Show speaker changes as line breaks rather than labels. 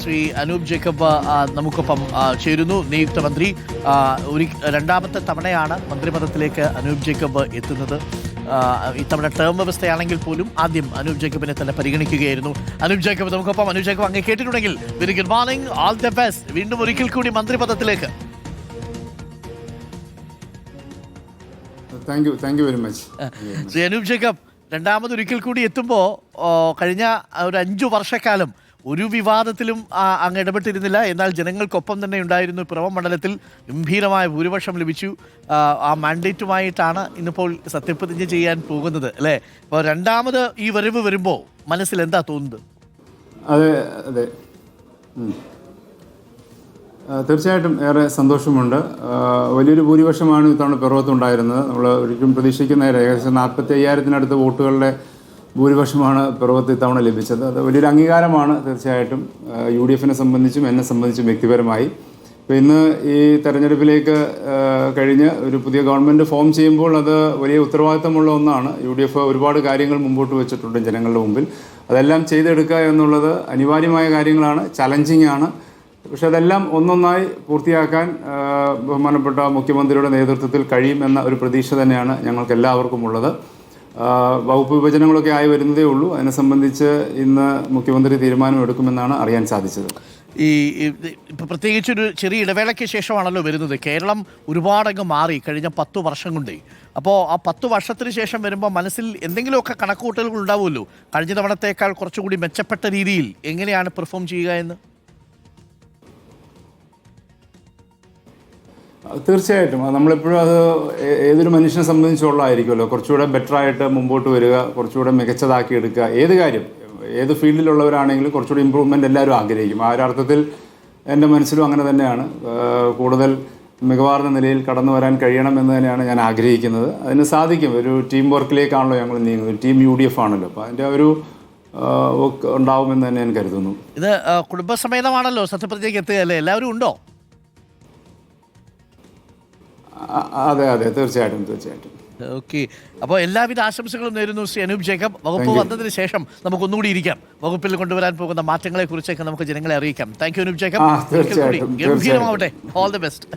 Shri Anoop Jacob നമുക്കൊപ്പം ചേരുന്നു. നിയുക്ത മന്ത്രി രണ്ടാമത്തെ തവണയാണ് മന്ത്രിപദത്തിലേക്ക് അനൂപ് ജേക്കബ് എത്തുന്നത്. ഇത്തവണ ടേം വ്യവസ്ഥയാണെങ്കിൽ പോലും ആദ്യം അനൂപ് ജേക്കബിനെ തന്നെ പരിഗണിക്കുകയായിരുന്നു. അനൂപ് ജേക്കബ് നമുക്കൊപ്പം. അനൂപ് ജേക്കബ് അങ്ങ് കേട്ടിട്ടുണ്ടെങ്കിൽ very good morning, all the best. വീണ്ടും ഒരിക്കൽ കൂടി മന്ത്രിപദത്തിലേക്ക്.
Thank you very much.
Shri Anoop Jacob രണ്ടാമതൊരിക്കൽ കൂടി എത്തുമ്പോൾ കഴിഞ്ഞ ഒരു 5 വർഷക്കാലം ഒരു വിവാദത്തിലും അങ്ങ് ഇടപെട്ടിരുന്നില്ല. എന്നാൽ ജനങ്ങൾക്കൊപ്പം തന്നെ ഉണ്ടായിരുന്നു. പിറവം മണ്ഡലത്തിൽ ഗംഭീരമായ ഭൂരിപക്ഷം ലഭിച്ചു. ആ മാൻഡേറ്റുമായിട്ടാണ് ഇന്നിപ്പോൾ സത്യപ്രതിജ്ഞ ചെയ്യാൻ പോകുന്നത് അല്ലേ? അപ്പോൾ രണ്ടാമത് ഈ വരവ് വരുമ്പോൾ മനസ്സിൽ എന്താ തോന്നുന്നത്?
അതെ അതെ തീർച്ചയായിട്ടും ഏറെ സന്തോഷമുണ്ട്. വലിയൊരു ഭൂരിപക്ഷമാണ് ഇത്തവണ പിറവത്തുണ്ടായിരുന്നത്. നമ്മൾ ഒരിക്കലും പ്രതീക്ഷിക്കുന്ന ഏകദേശം 45,000-നടുത്ത് വോട്ടുകളുടെ ഭൂരിപക്ഷമാണ് പിറവത്ത് ഇത്തവണ ലഭിച്ചത്. അത് വലിയൊരു അംഗീകാരമാണ് തീർച്ചയായിട്ടും UDF-നെ സംബന്ധിച്ചും എന്നെ സംബന്ധിച്ചും വ്യക്തിപരമായി. അപ്പോൾ ഇന്ന് ഈ തെരഞ്ഞെടുപ്പിലേക്ക് കഴിഞ്ഞ് ഒരു പുതിയ ഗവൺമെൻറ് ഫോം ചെയ്യുമ്പോൾ അത് വലിയ ഉത്തരവാദിത്തമുള്ള ഒന്നാണ്. UDF ഒരുപാട് കാര്യങ്ങൾ മുമ്പോട്ട് വെച്ചിട്ടുണ്ട് ജനങ്ങളുടെ മുമ്പിൽ. അതെല്ലാം ചെയ്തെടുക്കുക എന്നുള്ളത് അനിവാര്യമായ കാര്യങ്ങളാണ്, ചലഞ്ചിങ് ആണ്. പക്ഷെ അതെല്ലാം ഒന്നൊന്നായി പൂർത്തിയാക്കാൻ ബഹുമാനപ്പെട്ട മുഖ്യമന്ത്രിയുടെ നേതൃത്വത്തിൽ കഴിയുമെന്ന ഒരു പ്രതീക്ഷ തന്നെയാണ് ഞങ്ങൾക്ക് എല്ലാവർക്കും ഉള്ളത്. വകുപ്പ് വിഭജനങ്ങളൊക്കെ ആയി വരുന്നതേ ഉള്ളൂ. അതിനെ സംബന്ധിച്ച് ഇന്ന് മുഖ്യമന്ത്രി തീരുമാനമെടുക്കുമെന്നാണ് അറിയാൻ സാധിച്ചത്.
ഇപ്പം പ്രത്യേകിച്ചൊരു ചെറിയ ഇടവേളയ്ക്ക് ശേഷമാണല്ലോ വരുന്നത്. കേരളം ഒരുപാടങ്ങ് മാറി കഴിഞ്ഞ 10 വർഷം കൊണ്ട്. അപ്പോൾ ആ 10 വർഷത്തിന് ശേഷം വരുമ്പോൾ മനസ്സിൽ എന്തെങ്കിലുമൊക്കെ കണക്കുകൂട്ടലുകൾ ഉണ്ടാവുമല്ലോ. കഴിഞ്ഞ തവണത്തേക്കാൾ കുറച്ചുകൂടി മെച്ചപ്പെട്ട രീതിയിൽ എങ്ങനെയാണ് പെർഫോം ചെയ്യുക എന്ന്?
തീർച്ചയായിട്ടും നമ്മളെപ്പോഴും അത് ഏതൊരു മനുഷ്യനെ സംബന്ധിച്ചുള്ളതായിരിക്കുമല്ലോ. കുറച്ചുകൂടെ ബെറ്ററായിട്ട് മുമ്പോട്ട് വരിക, കുറച്ചുകൂടെ മികച്ചതാക്കി എടുക്കുക. ഏത് കാര്യം, ഏത് ഫീൽഡിലുള്ളവരാണെങ്കിലും കുറച്ചുകൂടി ഇമ്പ്രൂവ്മെൻ്റ് എല്ലാവരും ആഗ്രഹിക്കും. ആ ഒരു അർത്ഥത്തിൽ എൻ്റെ മനസ്സിലും അങ്ങനെ തന്നെയാണ്. കൂടുതൽ മികവാർന്ന നിലയിൽ കടന്നു വരാൻ കഴിയണം എന്ന് തന്നെയാണ് ഞാൻ ആഗ്രഹിക്കുന്നത്. അതിന് സാധിക്കും. ഒരു ടീം വർക്കിലേക്കാണല്ലോ ഞങ്ങൾ നീങ്ങുന്നത്. ടീം UDF ആണല്ലോ. അപ്പോൾ അതിൻ്റെ ഒരു വർക്ക് ഉണ്ടാവുമെന്ന് തന്നെ ഞാൻ കരുതുന്നു.
ഇത് കുടുംബസമേതമാണല്ലോ സത്യപ്രതിജ്ഞയ്ക്ക് എത്തുക അല്ലേ? എല്ലാവരും ഉണ്ടോ?
അതെ അതെ തീർച്ചയായിട്ടും.
ഓക്കെ, അപ്പോൾ എല്ലാവിധ ആശംസകളും നേരുന്നു ശ്രീ അനൂപ് ജേക്കബ്. വകുപ്പ് വന്നതിന് ശേഷം നമുക്കൊന്നുകൂടി ഇരിക്കാം. വകുപ്പിൽ കൊണ്ടുവരാൻ പോകുന്ന മാറ്റങ്ങളെ കുറിച്ചൊക്കെ നമുക്ക് ജനങ്ങളെ അറിയിക്കാം. Thank you Anoop Jacob. ഗംഭീരമാവട്ടെ. All the best.